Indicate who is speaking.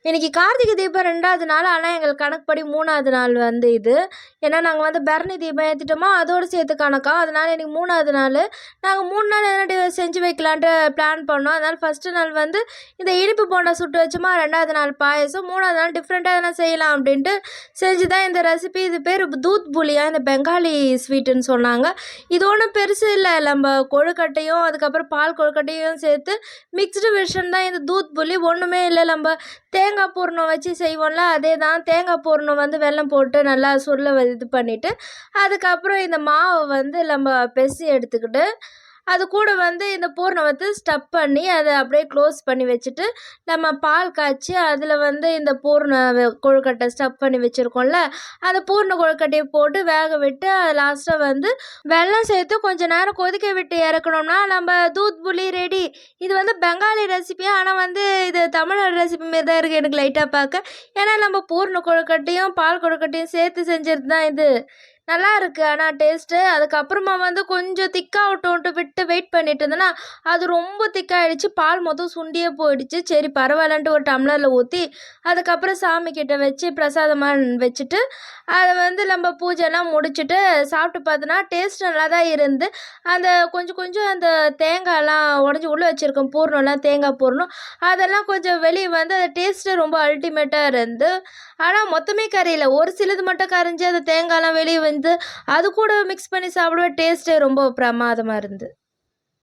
Speaker 1: இன்னைக்கு கார்த்திகை தீபம் 2வது நாள். ஆனா, எங்களுக்கு கணக்குப்படி 3வது நாள் வந்து இது. ஏன்னா, நாங்க வந்து பரணி தீபம் ஏத்திட்டோமா, அதோட சேர்த்து கணக்கா. அதனால இன்னைக்கு 3வது நாளு. நாங்க 3 நாள் எதனா செஞ்சு வைக்கலான்ட்டு பிளான் பண்ணோம். அதனால ஃபர்ஸ்ட்டு நாள் வந்து இந்த இனிப்பு போண்டா சுட்டு வச்சோமா, 2வது நாள் பாயாசம், 3வது நாள் டிஃப்ரெண்ட்டா எதனா செய்யலாம் அப்படின்ட்டு செஞ்சு தான் இந்த ரெசிபி. இது பேர் தூத் புலியா, இந்த பெங்காலி ஸ்வீட்டுன்னு சொன்னாங்க. இது ஒன்றும் பெருசு இல்லை. நம்ம கொழுக்கட்டையும் அதுக்கப்புறம் பால் கொழுக்கட்டையும் சேர்த்து மிக்ஸ்டு வெர்ஷன் தான் இந்த தூத் புலி. ஒன்றுமே இல்லை. நம்ம தேங்காய் பூரணம் வச்சு செய்வோம்ல, அதே தான். தேங்காய் பூரணம் வந்து வெல்லம் போட்டு நல்லா சுருள இது பண்ணிவிட்டு, அதுக்கப்புறம் இந்த மாவை வந்து நம்ம பெசரி எடுத்துக்கிட்டு, அது கூட வந்து இந்த பூரணம் வந்து ஸ்டஃப் பண்ணி அதை அப்படியே க்ளோஸ் பண்ணி வச்சுட்டு, நம்ம பால் காய்ச்சி அதில் வந்து இந்த பூரண கொழுக்கட்டை ஸ்டஃப் பண்ணி வச்சுருக்கோம்ல, அந்த பூரண கொழுக்கட்டையை போட்டு வேக விட்டு லாஸ்ட்டாக வந்து வெல்லம் சேர்த்து கொஞ்சம் நேரம் கொதிக்க விட்டு இறக்கணும்னா நம்ம தூத் புளி ரெடி. இது வந்து பெங்காலி ரெசிபி. ஆனால் வந்து இது தமிழ்நாடு ரெசிபி மாரி தான் இருக்குது எனக்கு லைட்டாக பார்க்க. ஏன்னா நம்ம பூரண கொழுக்கட்டையும் பால் கொழுக்கட்டையும் சேர்த்து செஞ்சது தான் இது. நல்லா இருக்குது ஆனால் டேஸ்ட்டு. அதுக்கப்புறமா வந்து கொஞ்சம் திக்காகட்டும்ன்ட்டு விட்டு வெயிட் பண்ணிட்டு இருந்தேன்னா, அது ரொம்ப திக்காயிடுச்சு. பால் மொத்தம் சுண்டியே போயிடுச்சு. சரி பரவாயில்லன்ட்டு ஒரு டம்ளரில் ஊற்றி, அதுக்கப்புறம் சாமிக்கிட்ட வச்சு பிரசாதமாக வச்சுட்டு, அதை வந்து நம்ம பூஜைலாம் முடிச்சுட்டு சாப்பிட்டு பார்த்தோன்னா டேஸ்ட் நல்லா தான் இருந்து, அந்த கொஞ்சம் கொஞ்சம் அந்த தேங்காய்லாம் உடஞ்சி உள்ளே வச்சுருக்கோம் பூரணம்லாம், தேங்காய் பூரணம் அதெல்லாம் கொஞ்சம் வெளியே வந்து அந்த டேஸ்ட்டு ரொம்ப அல்டிமேட்டாக இருந்து. ஆனால் மொத்தமே கரையில. ஒரு சிலது மட்டும் கரைஞ்சி அந்த தேங்காய்லாம் வெளியே வந்து அது கூட மிக்ஸ் பண்ணி சாப்பிடுவேன். டேஸ்ட்டே ரொம்ப பிரமாதமாக இருந்து.